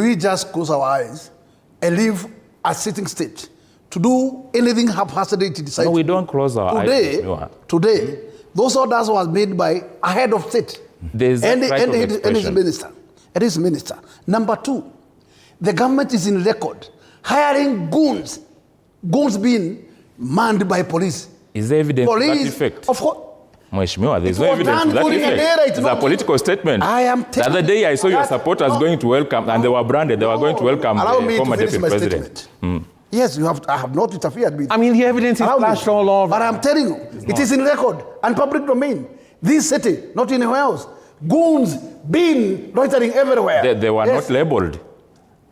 we just close our eyes and leave a sitting state to do anything haphazardly to decide? No, we don't close our eyes. Today, those orders were made by a head of state and his minister. It is minister. Number two, the government is in record hiring goons being manned by police. Is there evidence to that effect? Of course. Mheshimiwa, there's no evidence to that effect. It's a political statement. The other day I saw your supporters going to welcome, and they were branded, they were going to welcome the former deputy president. Yes, I have not interfered with. I mean, the evidence is flashed all over. But I'm telling you, it is in record and public domain. This city, not anywhere else. Goons being loitering everywhere. They were not labeled.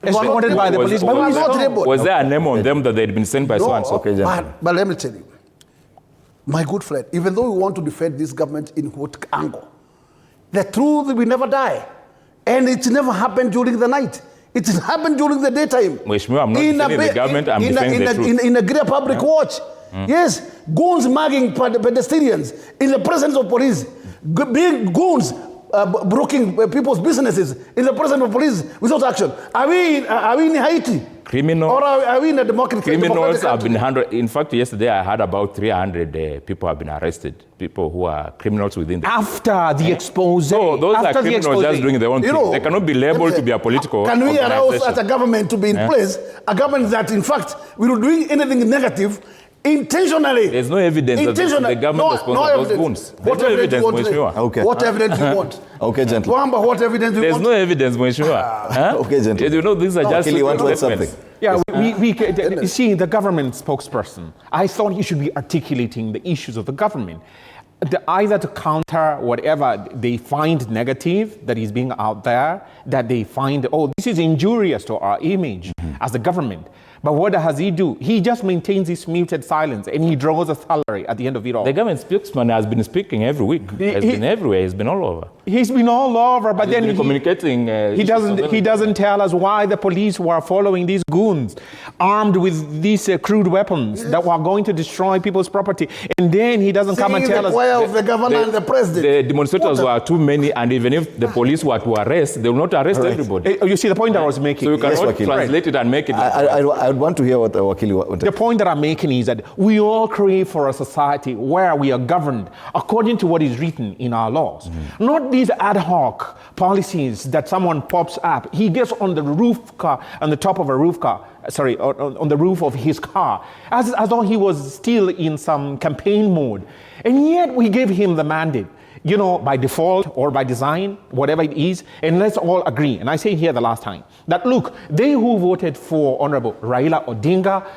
Escorted by the police. Was there a name on them that they'd been sent by so-and-so? Okay, but let me tell you, my good friend, even though we want to defend this government in what angle, the truth will never die. And it never happened during the night. It happened during the daytime. Mheshimiwa, I'm not defending the government, I'm defending the truth. In a great public watch. Yes, goons mugging pedestrians in the presence of police. Being goons breaking people's businesses in the presence of police without action. Are we in Haiti? Or are we in a democratic Criminals have been handled. In fact, yesterday I heard about 300 people have been arrested. People who are criminals within the... After the expose. So those are criminals just doing their own thing. They cannot be labeled to be a political Can we allow as a government to be in place, a government that in fact we are doing anything negative intentionally? There's no evidence that the government is responsible for those goons. There's no evidence, Mheshimiwa. Okay. What evidence do you want? Okay, gentlemen. Fwamba, what evidence do you want? There's no evidence, Mheshimiwa. Okay, gentlemen. You know, these are just statements. Yeah, you see, the government spokesperson, I thought he should be articulating the issues of the government. Either to counter whatever they find negative that is being out there, that they find, oh, this is injurious to our image as the government. But what does he do? He just maintains his muted silence and he draws a salary at the end of it all. The government spokesman has been speaking every week. He's been everywhere. He's been all over. He's been all over, but then he doesn't tell us why the police were following these goons armed with these crude weapons that were going to destroy people's property. And then he doesn't come and tell us. Of the governor and the president. The demonstrators were too many, and even if the police were to arrest, they will not arrest everybody. You see the point I was making. So you cannot translate it and make it. I would want to hear what the Wakili wanted. The point that I'm making is that we all crave for a society where we are governed according to what is written in our laws. Not these ad hoc policies that someone pops up. He gets on the roof car, on the top of a roof car, sorry, on the roof of his car, as though he was still in some campaign mode. And yet we gave him the mandate, you know, by default or by design, whatever it is, and let's all agree, and I say here the last time, that look, they who voted for Honorable Raila Odinga,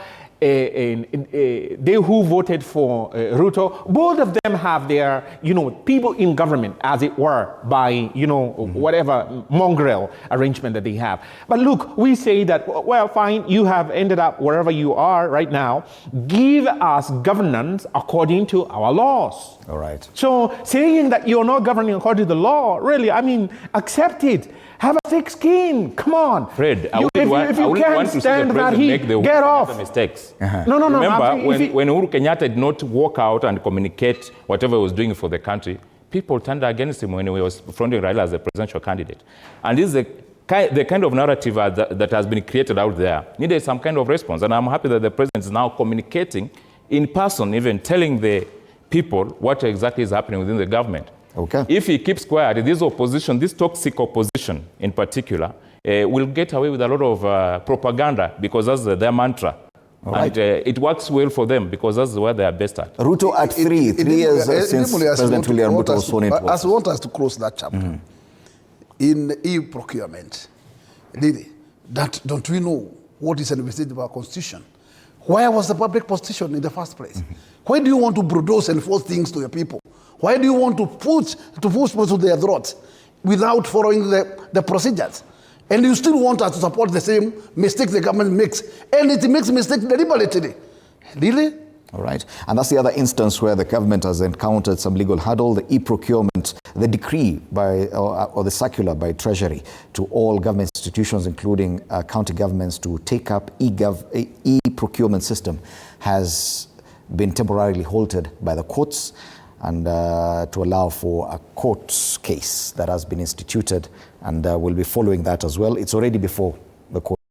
they who voted for Ruto, both of them have their, you know, people in government, as it were, by, you know, whatever mongrel arrangement that they have. But look, we say that, well, fine, you have ended up wherever you are right now. Give us governance according to our laws. All right. So saying that you're not governing according to the law, really, I mean, accept it. Have a thick skin. Come on. Fred, I if you can't stand that heat, get off. Mistakes. No. Remember, when Uhuru Kenyatta did not walk out and communicate whatever he was doing for the country, people turned against him when he was fronting Raila as a presidential candidate. And this is the kind of narrative that has been created out there. Needed some kind of response. And I'm happy that the president is now communicating in person, even telling the people what exactly is happening within the government. Okay. If he keeps quiet, this opposition, this toxic opposition in particular, will get away with a lot of propaganda because that's their mantra. And it works well for them because that's where they are best at. Ruto at 3 years since President William Ruto was sworn in. I want us to close that chapter. In e-procurement, really, that don't we know what is envisaged by our constitution? Where was the public position in the first place? Why do you want to bulldoze and force things to your people? Why do you want to push people to their throats without following the procedures? And you still want us to support the same mistakes the government makes. And it makes mistakes deliberately. Really? All right. And that's the other instance where the government has encountered some legal hurdle, the e-procurement, the decree or the circular by Treasury to all government institutions, including county governments, to take up e-procurement system has been temporarily halted by the courts and to allow for a court case that has been instituted and we'll be following that as well. It's already before the court.